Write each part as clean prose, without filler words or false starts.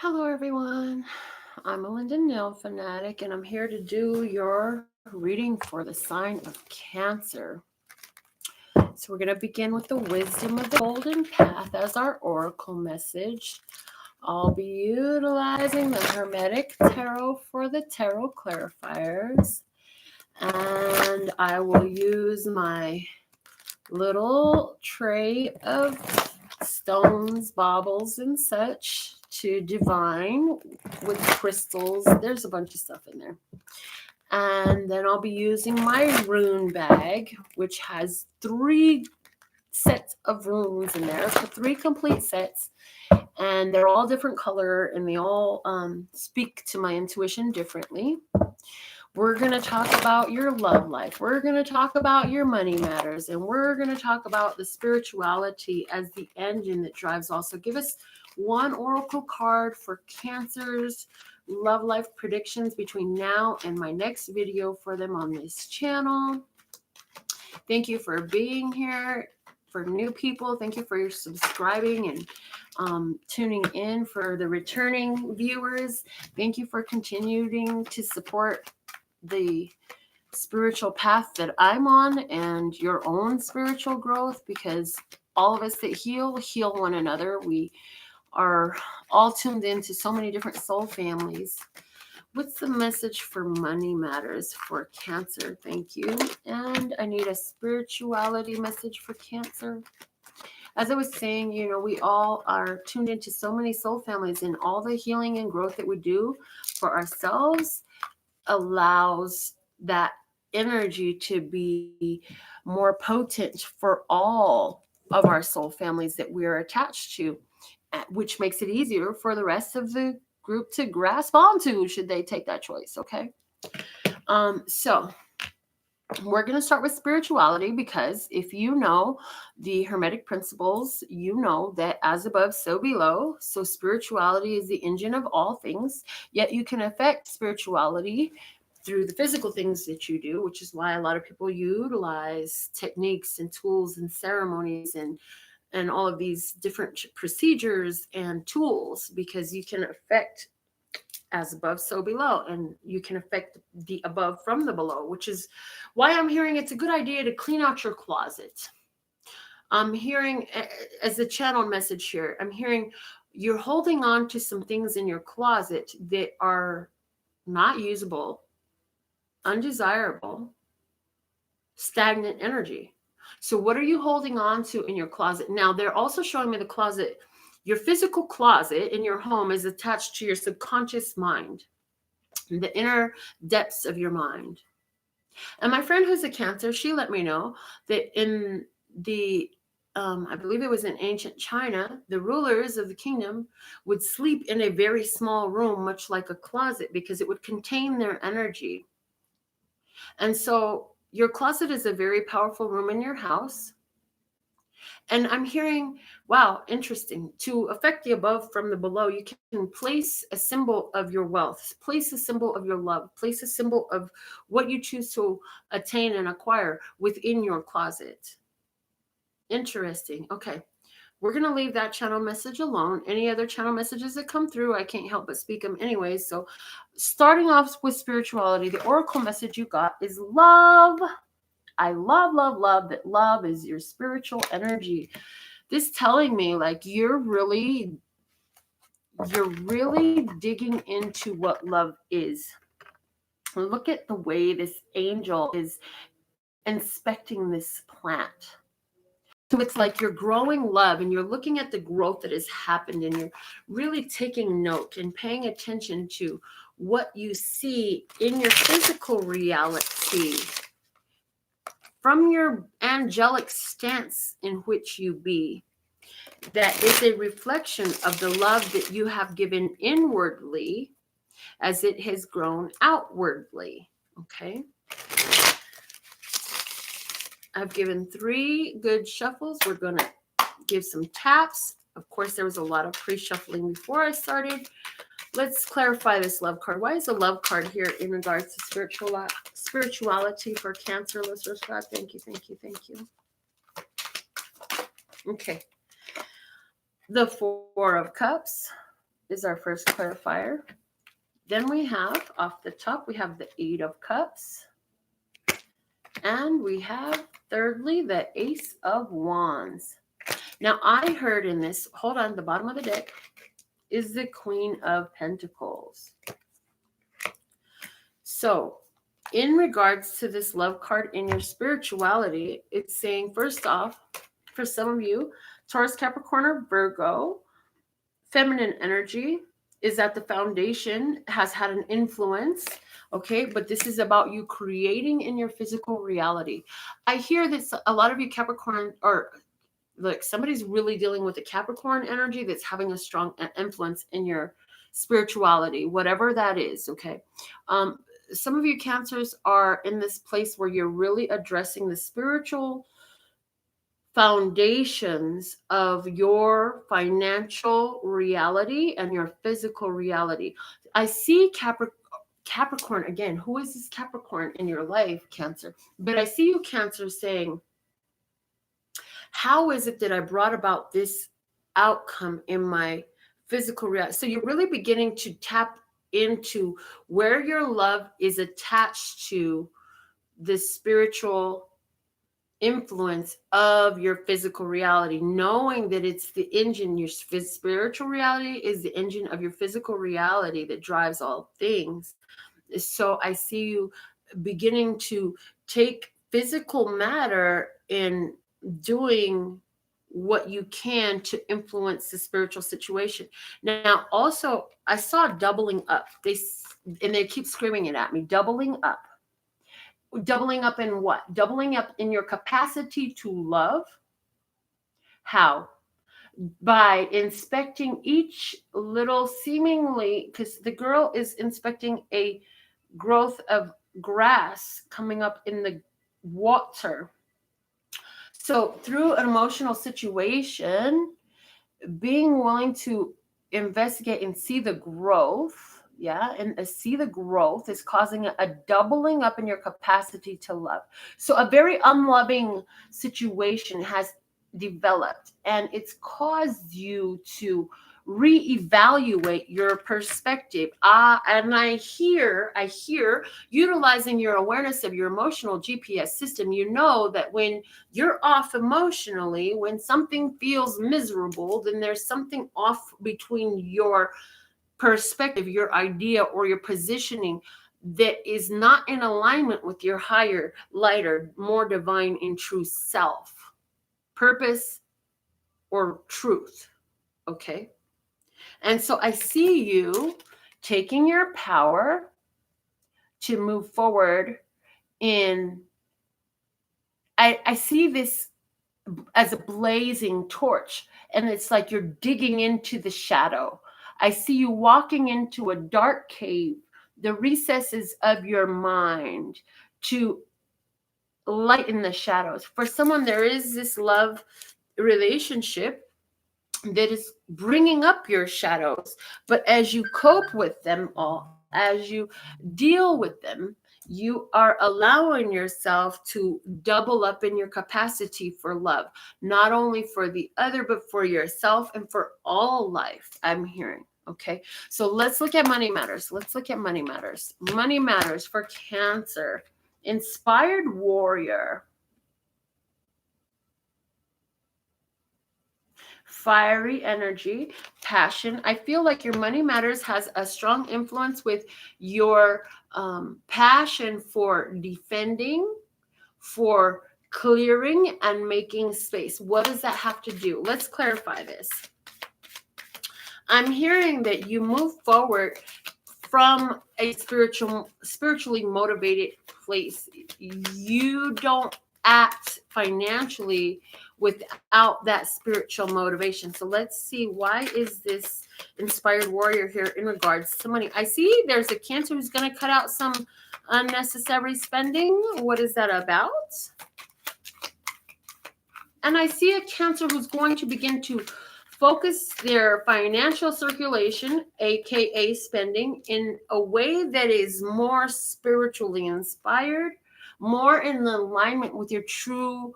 Hello, everyone. I'm Melinda, NailFanatic, and I'm here to do your reading for the sign of Cancer. So, we're going to begin with the wisdom of the golden path as our oracle message. I'll be utilizing the Hermetic Tarot for the tarot clarifiers, and I will use my little tray of stones, baubles, and such to divine with crystals. There's a bunch of stuff in there. And then I'll be using my rune bag, which has 3 sets of runes in there. So 3 complete sets. And they're all different color and they all speak to my intuition differently. We're going to talk about your love life. We're going to talk about your money matters. And we're going to talk about the spirituality as the engine that drives all. So give us one oracle card for Cancer's love life predictions between now and my next video for them on this channel. Thank you for being here. For new people, thank you for your subscribing and tuning in. For the returning viewers, thank you for continuing to support the spiritual path that I'm on and your own spiritual growth, because all of us that heal one another. We are all tuned into so many different soul families. What's the message for money matters for Cancer? Thank you. And I need a spirituality message for Cancer. As I was saying, we all are tuned into so many soul families, and all the healing and growth that we do for ourselves allows that energy to be more potent for all of our soul families that we're attached to, which makes it easier for the rest of the group to grasp onto should they take that choice. Okay. So we're going to start with spirituality, because if you know the Hermetic principles, you know that as above, so below. So spirituality is the engine of all things, yet you can affect spirituality through the physical things that you do, which is why a lot of people utilize techniques and tools and ceremonies and all of these different procedures and tools, because you can affect as above, so below, and you can affect the above from the below, which is why I'm hearing it's a good idea to clean out your closet. I'm hearing, as a channel message here, I'm hearing you're holding on to some things in your closet that are not usable, undesirable, stagnant energy. So what are you holding on to in your closet? Now, they're also showing me the closet. Your physical closet in your home is attached to your subconscious mind, the inner depths of your mind. And my friend who's a Cancer, she let me know that in the I believe it was in ancient China, the rulers of the kingdom would sleep in a very small room, much like a closet, because it would contain their energy. And so your closet is a very powerful room in your house. And I'm hearing, wow, interesting. To affect the above from the below, you can place a symbol of your wealth, place a symbol of your love, place a symbol of what you choose to attain and acquire within your closet. Interesting. Okay. We're going to leave that channel message alone. Any other channel messages that come through, I can't help but speak them anyways. So starting off with spirituality, the oracle message you got is love. I love, love, love that love is your spiritual energy. This telling me like you're really digging into what love is. Look at the way this angel is inspecting this plant. So it's like you're growing love and you're looking at the growth that has happened, and you're really taking note and paying attention to what you see in your physical reality from your angelic stance in which you be. That is a reflection of the love that you have given inwardly as it has grown outwardly. Okay. I've given 3 good shuffles. We're going to give some taps. Of course, there was a lot of pre-shuffling before I started. Let's clarify this love card. Why is the love card here in regards to spirituality for Cancer listeners? God, thank you, thank you, thank you. Okay. The 4 of Cups, is our first clarifier. Then we have, off the top, we have the 8 of Cups. And we have, thirdly, the Ace of Wands. Now, I heard in this, hold on, the bottom of the deck is the Queen of Pentacles. So, in regards to this love card in your spirituality, it's saying, first off, for some of you, Taurus, Capricorn, or Virgo, feminine energy is at the foundation, has had an influence, okay? But this is about you creating in your physical reality. I hear this, a lot of you Capricorn, or look, somebody's really dealing with the Capricorn energy that's having a strong influence in your spirituality, whatever that is, okay? Some of you Cancers are in this place where you're really addressing the spiritual foundations of your financial reality and your physical reality. I see Capricorn again. Who is this Capricorn in your life, Cancer? But I see you, Cancer, saying, how is it that I brought about this outcome in my physical reality? So you're really beginning to tap into where your love is attached to the spiritual influence of your physical reality, knowing that it's the engine, your spiritual reality is the engine of your physical reality that drives all things. So I see you beginning to take physical matter and doing what you can to influence the spiritual situation. Now, also, I saw doubling up. They keep screaming it at me. Doubling up. Doubling up in what? Doubling up in your capacity to love. How? By inspecting each little seemingly, because the girl is inspecting a growth of grass coming up in the water. So through an emotional situation, being willing to investigate and see the growth, and see the growth is causing a doubling up in your capacity to love. So a very unloving situation has developed, and it's caused you to reevaluate your perspective. And I hear utilizing your awareness of your emotional GPS system. You know that when you're off emotionally, when something feels miserable, then there's something off between your perspective, your idea, or your positioning that is not in alignment with your higher, lighter, more divine and true self, purpose, or truth. Okay. And so I see you taking your power to move forward in, I see this as a blazing torch, and it's like you're digging into the shadow. I see you walking into a dark cave, the recesses of your mind, to lighten the shadows. For someone, there is this love relationship that is bringing up your shadows, but as you cope with them all, as you deal with them, you are allowing yourself to double up in your capacity for love, not only for the other, but for yourself and for all life, I'm hearing. Okay, so let's look at money matters. Let's look at money matters. Money matters for Cancer. Inspired warrior. Fiery energy, passion. I feel like your money matters has a strong influence with your passion for defending, for clearing and making space. What does that have to do? Let's clarify this. I'm hearing that you move forward from a spiritually motivated place. You don't act financially without that spiritual motivation. So let's see, why is this inspired warrior here in regards to money? I see there's a Cancer who's going to cut out some unnecessary spending. What is that about? And I see a Cancer who's going to begin to focus their financial circulation, aka spending, in a way that is more spiritually inspired, more in alignment with your true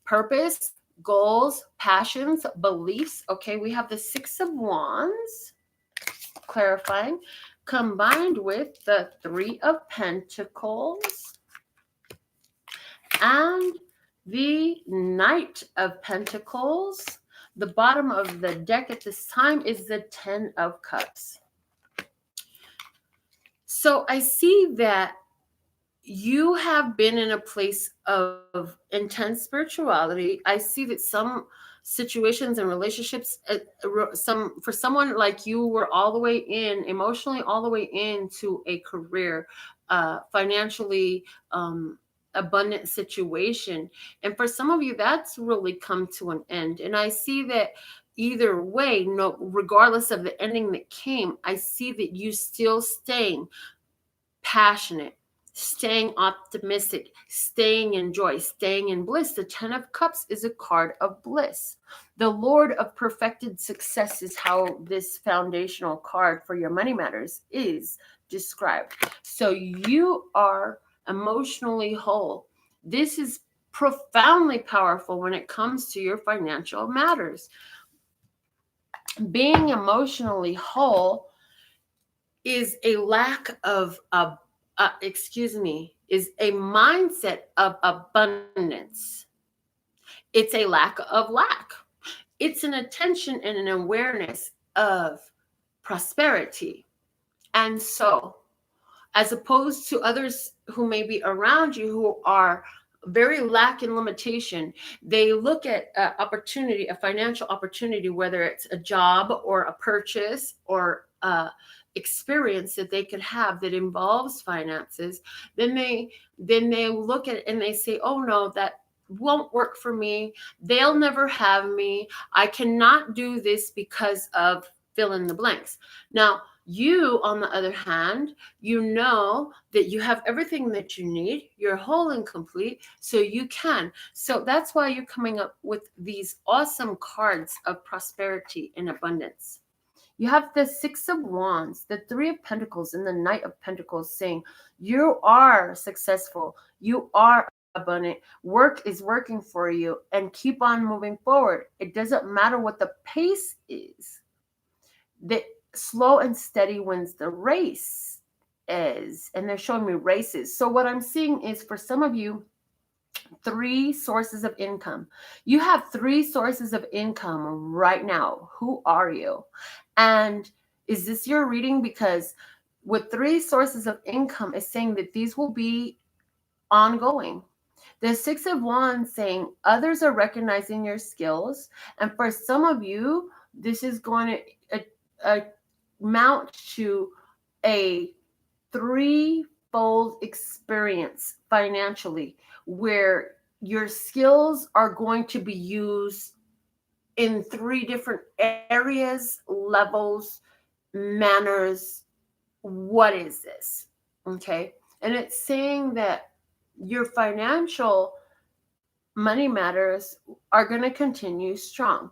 purpose, goals, passions, beliefs. Okay, we have the 6 of Wands. clarifying, combined with the Three of Pentacles and the Knight of Pentacles. The bottom of the deck at this time is the Ten of Cups. So I see that you have been in a place of intense spirituality. I see that some situations and relationships, for someone like you, were all the way in, emotionally, all the way into a career, financially abundant situation. And for some of you, that's really come to an end. And I see that either way, no, regardless of the ending that came, I see that you still staying passionate, staying optimistic, staying in joy, staying in bliss. The Ten of Cups is a card of bliss. The Lord of perfected success is how this foundational card for your money matters is described. So you are emotionally whole. This is profoundly powerful when it comes to your financial matters. Being emotionally whole is a lack of is a mindset of abundance. It's a lack of lack. It's an attention and an awareness of prosperity. And so, as opposed to others who may be around you who are very lack in limitation, they look at opportunity, a financial opportunity, whether it's a job or a purchase or experience that they could have that involves finances. Then they look at it and they say, oh no, that won't work for me. They'll never have me. I cannot do this because of fill in the blanks. Now, you, on the other hand, you know that you have everything that you need. You're whole and complete, so you can. So that's why you're coming up with these awesome cards of prosperity and abundance. You have the Six of Wands, the Three of Pentacles, and the Knight of Pentacles saying you are successful. You are abundant. Work is working for you, and keep on moving forward. It doesn't matter what the pace is. The slow and steady wins the race is, and they're showing me races. So what I'm seeing is, for some of you, 3 sources of income. You have 3 sources of income right now. Who are you? And is this your reading? Because with 3 sources of income, is saying that these will be ongoing. The Six of Wands saying others are recognizing your skills. And for some of you, this is going to amount to a 3-fold experience financially, where your skills are going to be used in 3 different areas, levels, manners. What is this? Okay. And it's saying that your financial money matters are going to continue strong.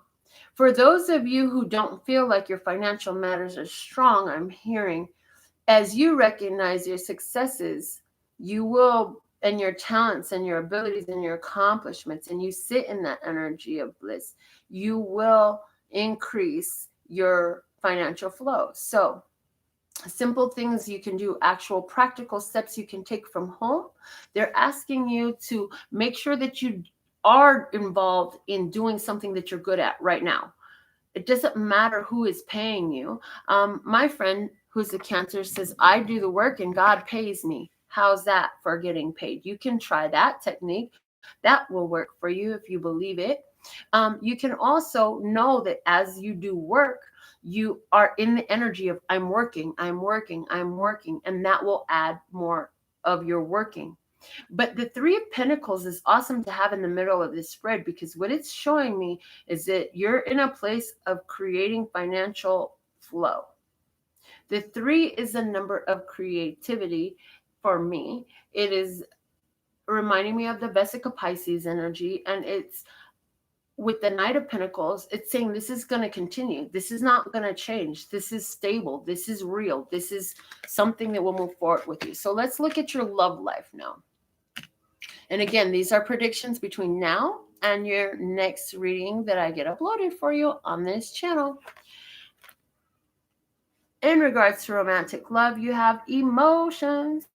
For those of you who don't feel like your financial matters are strong, I'm hearing, as you recognize your successes, you will, and your talents and your abilities and your accomplishments, and you sit in that energy of bliss, you will increase your financial flow. So simple things you can do, actual practical steps you can take from home. They're asking you to make sure that you are involved in doing something that you're good at right now. It doesn't matter who is paying you. My friend who's a Cancer says, I do the work and God pays me. How's that for getting paid? You can try that technique. That will work for you if you believe it. You can also know that as you do work, you are in the energy of I'm working, I'm working, I'm working, and that will add more of your working. But the Three of Pentacles is awesome to have in the middle of this spread, because what it's showing me is that you're in a place of creating financial flow. The 3 is a number of creativity for me. It is reminding me of the Vesica Pisces energy, and it's with the Knight of Pentacles, it's saying this is going to continue. This is not going to change. This is stable. This is real. This is something that will move forward with you. So let's look at your love life now. And again, these are predictions between now and your next reading that I get uploaded for you on this channel. In regards to romantic love, you have emotions.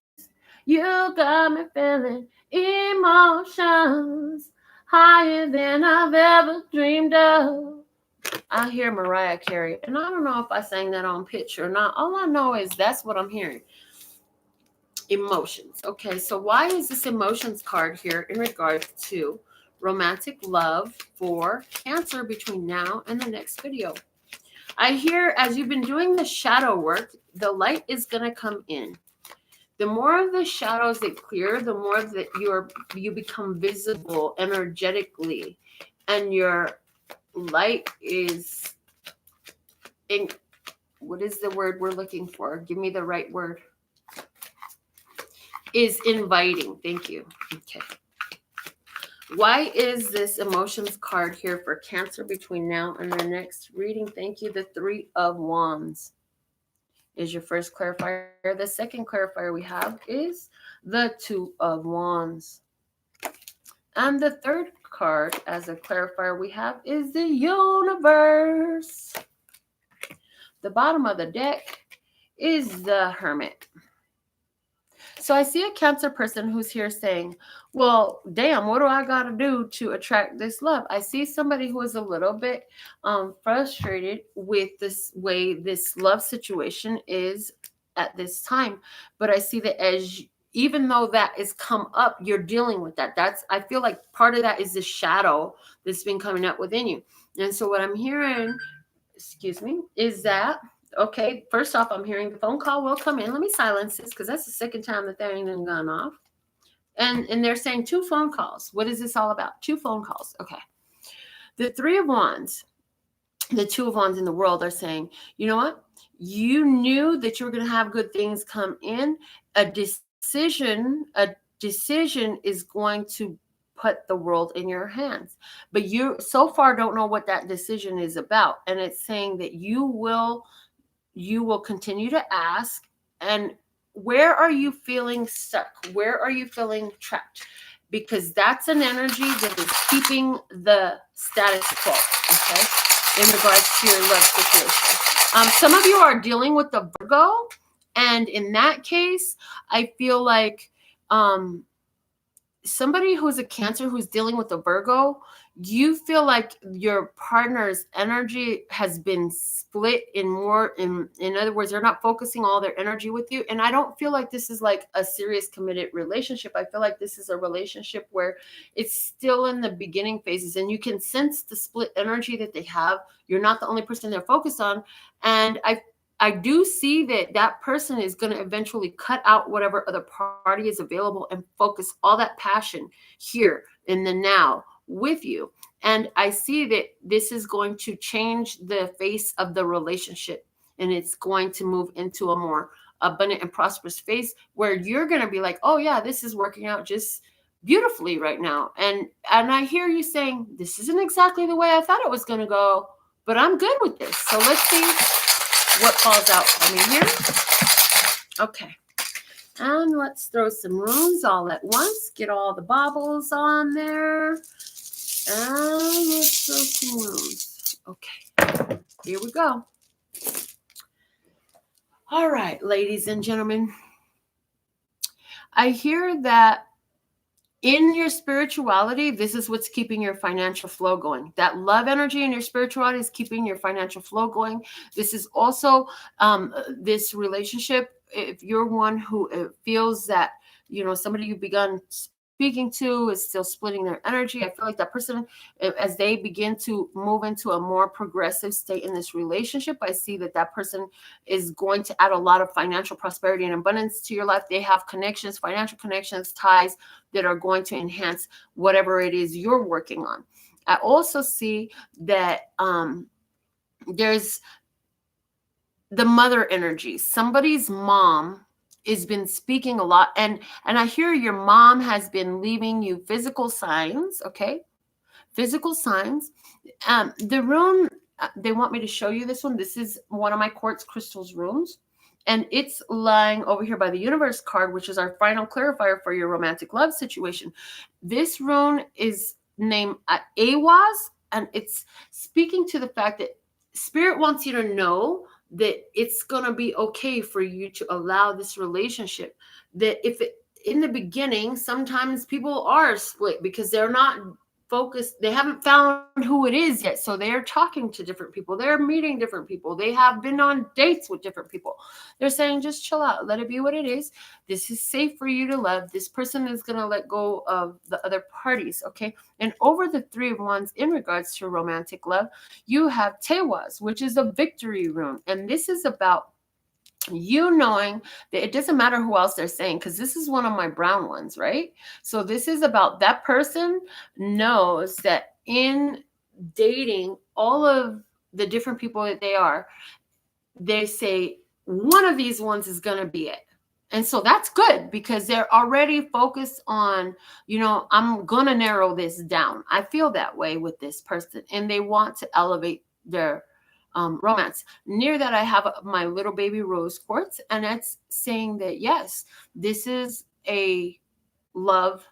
You got me feeling emotions higher than I've ever dreamed of. I hear Mariah Carey, and I don't know if I sang that on pitch or not. All I know is that's what I'm hearing. Emotions. Okay, so why is this emotions card here in regards to romantic love for Cancer between now and the next video? I hear as you've been doing the shadow work, the light is going to come in. The more of the shadows that clear, the more that you become visible energetically, and your light is in. What is the word we're looking for? Give me the right word. Is inviting. Thank you. Okay. Why is this emotions card here for Cancer between now and the next reading? Thank you. The Three of Wands is your first clarifier. The second clarifier we have is the Two of Wands. And the third card as a clarifier we have is the Universe. The bottom of the deck is the Hermit. So I see a Cancer person who's here saying, well, damn, what do I got to do to attract this love? I see somebody who is a little bit frustrated with this way this love situation is at this time. But I see that even though that is come up, you're dealing with that. I feel like part of that is the shadow that's been coming up within you. And so what I'm hearing, is that, okay, first off, I'm hearing the phone call will come in. Let me silence this because that's the second time that ain't even gone off. And they're saying 2 phone calls. What is this all about? 2 phone calls. Okay. The Three of Wands, the Two of Wands in the world are saying, you know what? You knew that you were going to have good things come in. A decision is going to put the world in your hands. But you so far don't know what that decision is about. And it's saying that you will continue to ask. And where are you feeling stuck? Where are you feeling trapped? Because that's an energy that is keeping the status quo, okay, in regards to your love situation. Some of you are dealing with the Virgo, and in that case, I feel like somebody who's a Cancer who's dealing with a Virgo, you feel like your partner's energy has been split in other words, they're not focusing all their energy with you. And I don't feel like this is like a serious committed relationship. I feel like this is a relationship where it's still in the beginning phases, and you can sense the split energy that they have. You're not the only person they're focused on. And I do see that person is going to eventually cut out whatever other party is available and focus all that passion here in the now with you. And I see that this is going to change the face of the relationship, and it's going to move into a more abundant and prosperous phase where you're going to be like, oh yeah, this is working out just beautifully right now. And I hear you saying, this isn't exactly the way I thought it was going to go, but I'm good with this. So let's see what falls out for me here. Okay. And let's throw some runes all at once. Get all the baubles on there. And let's throw some runes. Okay. Here we go. All right, ladies and gentlemen. I hear that in your spirituality, this is what's keeping your financial flow going. That love energy in your spirituality is keeping your financial flow going. This is also this relationship. If you're one who feels that, somebody you've begun speaking to is still splitting their energy, I feel like that person, as they begin to move into a more progressive state in this relationship, I see that person is going to add a lot of financial prosperity and abundance to your life. They have connections, financial connections, ties that are going to enhance whatever it is you're working on. I also see that there's the mother energy. Somebody's mom has been speaking a lot, and I hear your mom has been leaving you physical signs. Okay, physical signs. The rune, they want me to show you this one. This is one of my quartz crystals runes, and it's lying over here by the Universe card, which is our final clarifier for your romantic love situation. This rune is named Awaz, and it's speaking to the fact that Spirit wants you to know that it's going to be okay for you to allow this relationship. That if it, in the beginning, sometimes people are split because they're not focused, they haven't found who it is yet, so they're talking to different people, they're meeting different people, they have been on dates with different people. They're saying just chill out, let it be what it is. This is safe for you to love. This person is going to let go of the other parties, okay? And over the Three of Wands, in regards to romantic love, you have Tewaz, which is a victory rune, and this is about you knowing that it doesn't matter who else they're saying, because this is one of my brown ones, right? So this is about that person knows that in dating all of the different people that they are, they say one of these ones is going to be it. And so that's good because they're already focused on, I'm going to narrow this down. I feel that way with this person, and they want to elevate their romance. Near that, I have my little baby rose quartz, and that's saying that, yes, this is a love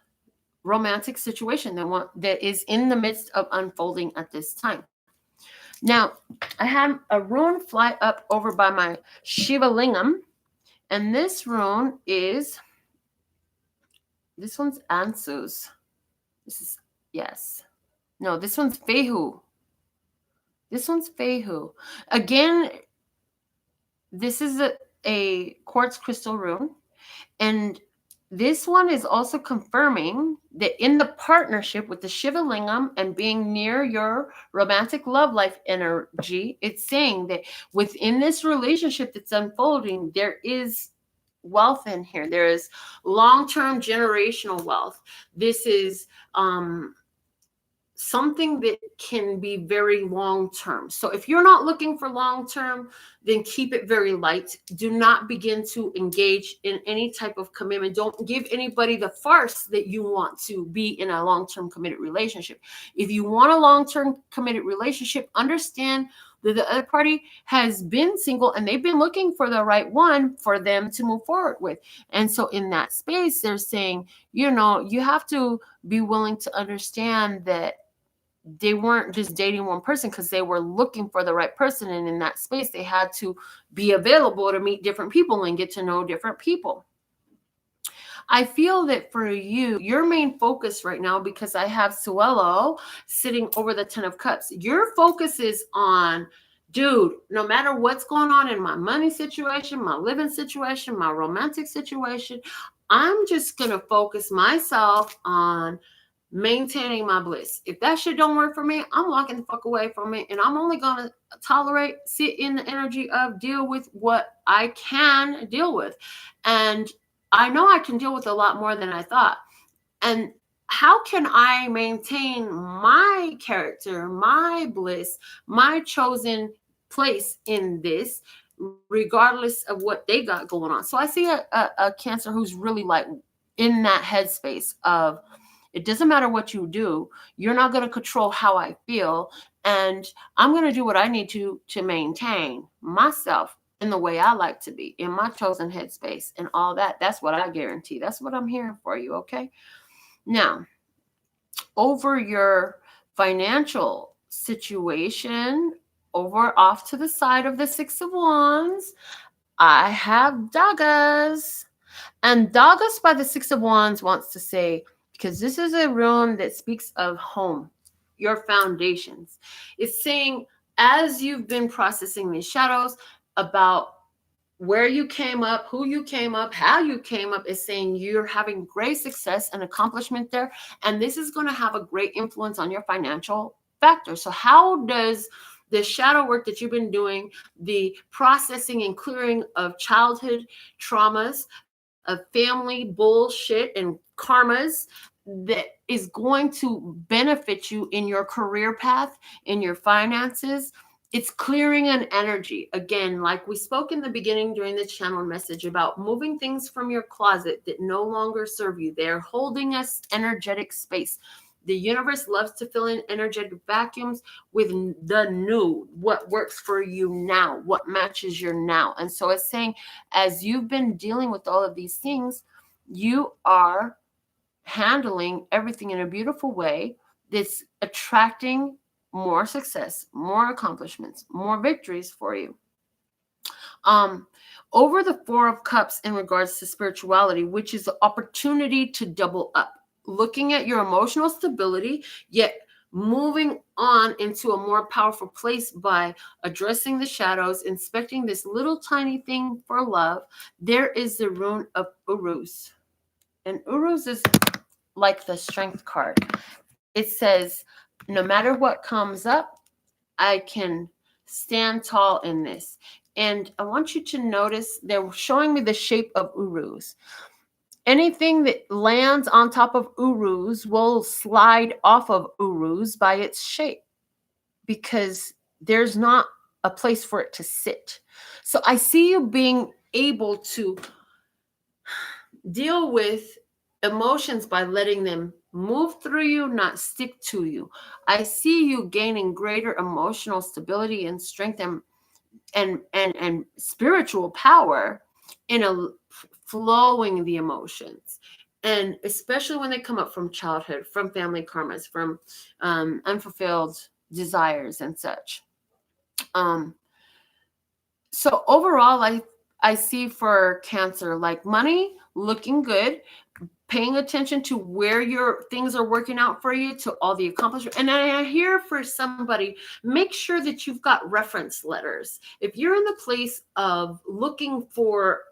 romantic situation that is in the midst of unfolding at this time. Now, I had a rune fly up over by my Shiva Lingam, and this one's Ansus. This is, yes. No, this one's Fehu. This one's Fehu. Again, this is a quartz crystal rune, and this one is also confirming that in the partnership with the Shiva Lingam and being near your romantic love life energy, it's saying that within this relationship that's unfolding, there is wealth in here. There is long-term generational wealth. This is something that can be very long-term. So if you're not looking for long-term, then keep it very light. Do not begin to engage in any type of commitment. Don't give anybody the farce that you want to be in a long-term committed relationship. If you want a long-term committed relationship, understand that the other party has been single and they've been looking for the right one for them to move forward with. And so in that space, they're saying, you have to be willing to understand that they weren't just dating one person because they were looking for the right person. And in that space, they had to be available to meet different people and get to know different people. I feel that for you, your main focus right now, because I have Suelo sitting over the 10 of Cups, your focus is on, dude, no matter what's going on in my money situation, my living situation, my romantic situation, I'm just going to focus myself on maintaining my bliss. If that shit don't work for me, I'm walking the fuck away from it, and I'm only gonna sit in the energy of deal with what I can deal with. And I know I can deal with a lot more than I thought. And how can I maintain my character, my bliss, my chosen place in this, regardless of what they got going on? So I see a Cancer who's really like in that headspace of, it doesn't matter what you do. You're not going to control how I feel. And I'm going to do what I need to maintain myself in the way I like to be, in my chosen headspace and all that. That's what I guarantee. That's what I'm hearing for you, okay? Now, over your financial situation, over off to the side of the Six of Wands, I have Dagas. And Dagas by the Six of Wands wants to say, because this is a rune that speaks of home, your foundations. It's saying, as you've been processing these shadows about where you came up, who you came up, how you came up, is saying you're having great success and accomplishment there. And this is going to have a great influence on your financial factor. So how does the shadow work that you've been doing, the processing and clearing of childhood traumas, of family bullshit and karmas, that is going to benefit you in your career path, in your finances? It's clearing an energy. Again, like we spoke in the beginning during the channel message about moving things from your closet that no longer serve you. They're holding us energetic space. The universe loves to fill in energetic vacuums with the new, what works for you now, what matches your now. And so it's saying, as you've been dealing with all of these things, you are handling everything in a beautiful way that's attracting more success, more accomplishments, more victories for you. Over the Four of Cups in regards to spirituality, which is the opportunity to double up, looking at your emotional stability, yet moving on into a more powerful place by addressing the shadows, inspecting this little tiny thing for love. There is the rune of Uruz. And Uruz is like the strength card. It says, no matter what comes up, I can stand tall in this. And I want you to notice they're showing me the shape of Uruz. Anything that lands on top of Uruz will slide off of Uruz by its shape because there's not a place for it to sit. So I see you being able to deal with emotions by letting them move through you, not stick to you. I see you gaining greater emotional stability and strength and spiritual power in flowing the emotions. And especially when they come up from childhood, from family karmas, from unfulfilled desires and such. So overall, I see for Cancer, like money looking good, paying attention to where your things are working out for you, to all the accomplishments. And I hear for somebody, make sure that you've got reference letters. If you're in the place of looking for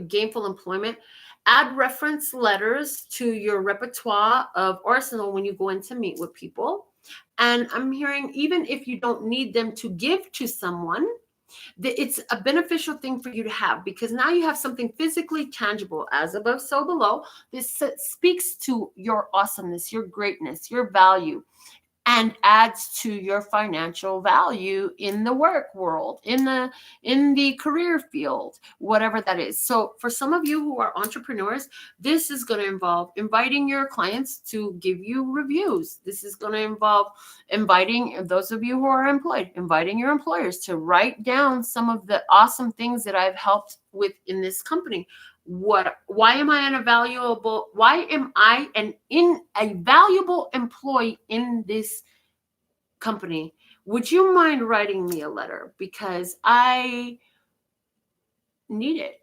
gainful employment, add reference letters to your repertoire of arsenal when you go in to meet with people. And I'm hearing, even if you don't need them to give to someone, it's a beneficial thing for you to have, because now you have something physically tangible, as above, so below. This speaks to your awesomeness, your greatness, your value, and adds to your financial value in the work world, in the career field, whatever that is. So for some of you who are entrepreneurs, this is going to involve inviting your clients to give you reviews. This is going to involve inviting those of you who are employed, inviting your employers to write down some of the awesome things that I've helped with in this company. Why am I an invaluable employee in this company? Would you mind writing me a letter? Because I need it.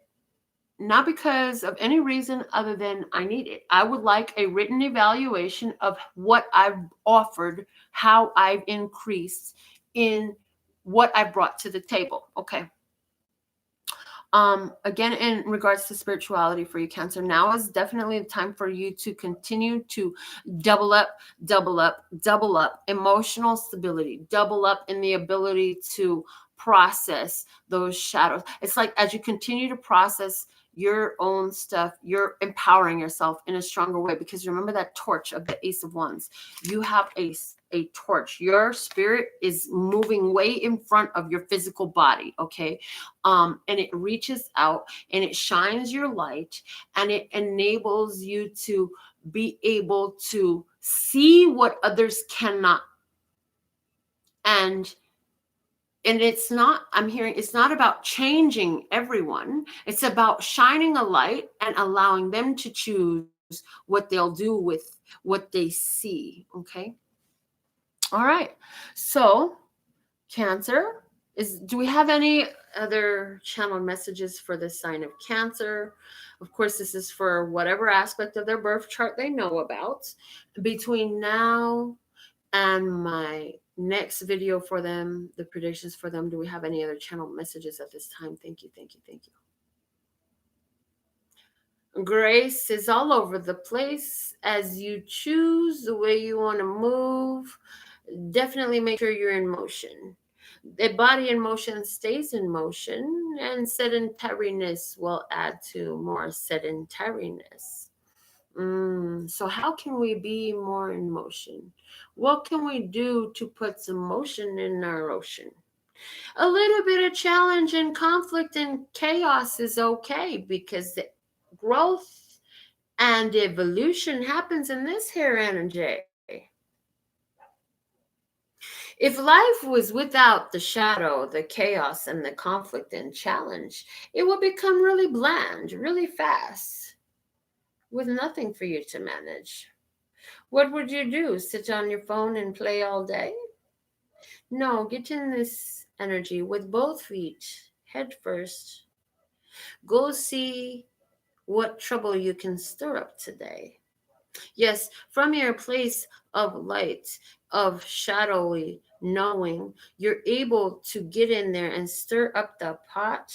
Not because of any reason other than I need it. I would like a written evaluation of what I've offered, how I've increased in what I brought to the table. Okay. Again, in regards to spirituality for you, Cancer, now is definitely the time for you to continue to double up, double up, double up emotional stability, double up in the ability to process those shadows. It's like as you continue to process your own stuff, you're empowering yourself in a stronger way, because remember that torch of the Ace of Wands. You have a torch. Your spirit is moving way in front of your physical body, okay? And it reaches out and it shines your light, and it enables you to be able to see what others cannot. And it's not, I'm hearing, it's not about changing everyone. It's about shining a light and allowing them to choose what they'll do with what they see. Okay. All right. So Cancer, do we have any other channel messages for the sign of Cancer? Of course, this is for whatever aspect of their birth chart they know about. Between now and my next video for them, the predictions for them, do we have any other channel messages at this time? Thank you, thank you, thank you. Grace is all over the place as you choose the way you want to move. Definitely make sure you're in motion. The body in motion stays in motion, and sedentariness will add to more sedentariness. So how can we be more in motion? What can we do to put some motion in our ocean? A little bit of challenge and conflict and chaos is okay, because the growth and evolution happens in this here energy. If life was without the shadow, the chaos, and the conflict and challenge, it would become really bland, really fast, with nothing for you to manage. What would you do? Sit on your phone and play all day? No, get in this energy with both feet, head first. Go see what trouble you can stir up today. Yes, from your place of light, of shadowy knowing, you're able to get in there and stir up the pot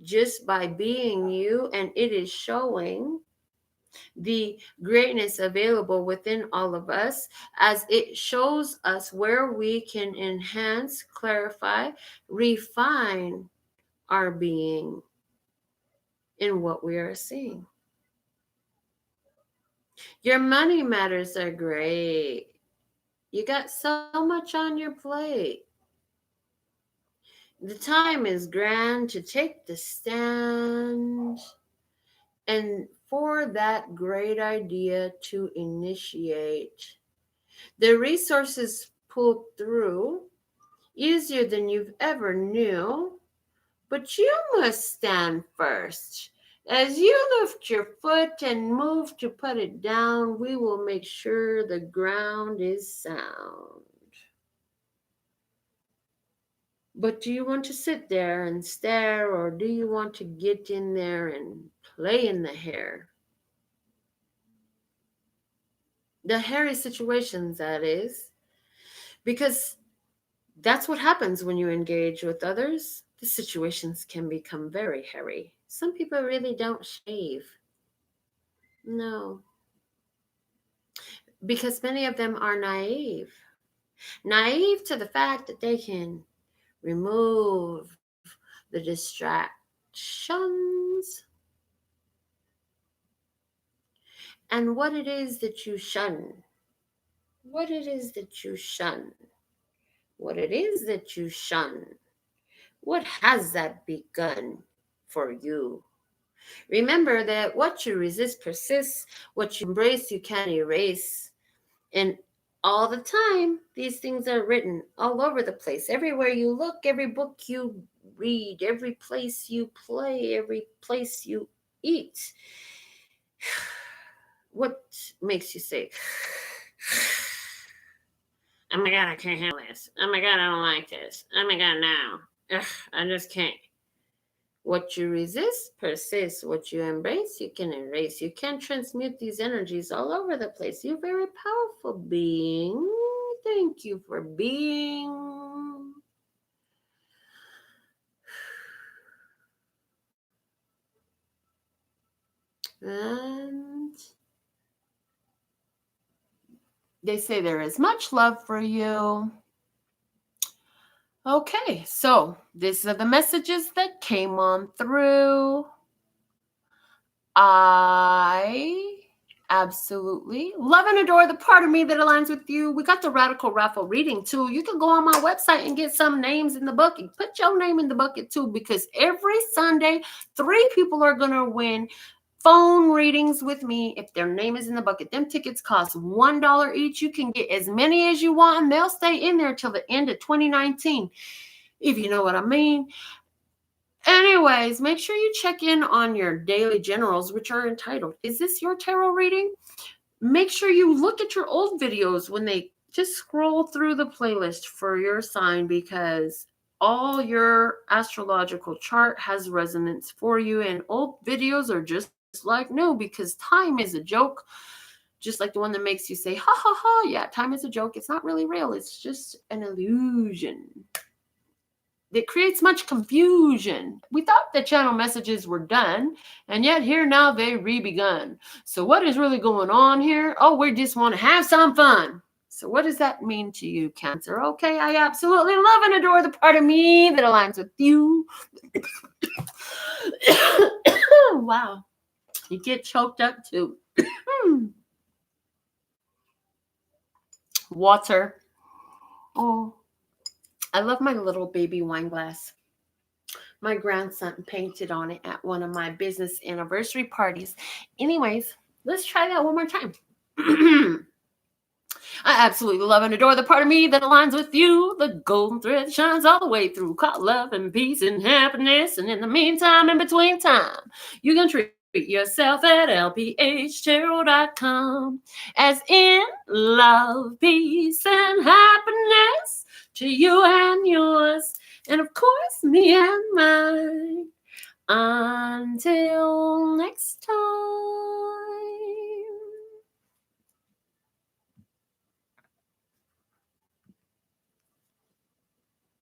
just by being you, and it is showing the greatness available within all of us as it shows us where we can enhance, clarify, refine our being in what we are seeing. Your money matters are great. You got so much on your plate. The time is grand to take the stand and for that great idea to initiate. The resources pulled through easier than you've ever knew, but you must stand first. As you lift your foot and move to put it down, we will make sure the ground is sound. But do you want to sit there and stare, or do you want to get in there and play in the hair? The hairy situations, that is. Because that's what happens when you engage with others. The situations can become very hairy. Some people really don't shave. No. Because many of them are naive. Naive to the fact that they can remove the distractions and what it is that you shun. What it is that you shun. What it is that you shun. What has that begun for you? Remember that what you resist persists, what you embrace you can erase. And all the time, these things are written all over the place. Everywhere you look, every book you read, every place you play, every place you eat. What makes you say, oh my God, I can't handle this. Oh my God, I don't like this. Oh my God, no. Ugh, I just can't. What you resist persists. What you embrace, you can erase. You can transmute these energies all over the place. You're a very powerful being. Thank you for being. And they say there is much love for you. Okay, so these are the messages that came on through. I absolutely love and adore the part of me that aligns with you. We got the Radical Raffle reading too. You can go on my website and get some names in the bucket. Put your name in the bucket too, because every Sunday, 3 people are going to win phone readings with me if their name is in the bucket. Them tickets cost $1 each. You can get as many as you want, and they'll stay in there till the end of 2019, if you know what I mean. Anyways, make sure you check in on your daily generals, which are entitled, Is This Your Tarot Reading? Make sure you look at your old videos when they just scroll through the playlist for your sign, because all your astrological chart has resonance for you, and old videos are just like new, because time is a joke, just like the one that makes you say, ha ha ha, yeah, time is a joke. It's not really real. It's just an illusion. It creates much confusion. We thought the channel messages were done, and yet here now they re-begun. So what is really going on here? Oh, we just want to have some fun. So what does that mean to you, Cancer? Okay, I absolutely love and adore the part of me that aligns with you. Wow. You get choked up too. Water. Oh, I love my little baby wine glass. My grandson painted on it at one of my business anniversary parties. Anyways, let's try that one more time. I absolutely love and adore the part of me that aligns with you. The golden thread shines all the way through. Caught love and peace and happiness. And in the meantime, in between time, you can treat yourself at lphtarot.com. As in love, peace, and happiness to you and yours. And of course, me and mine. Until next time.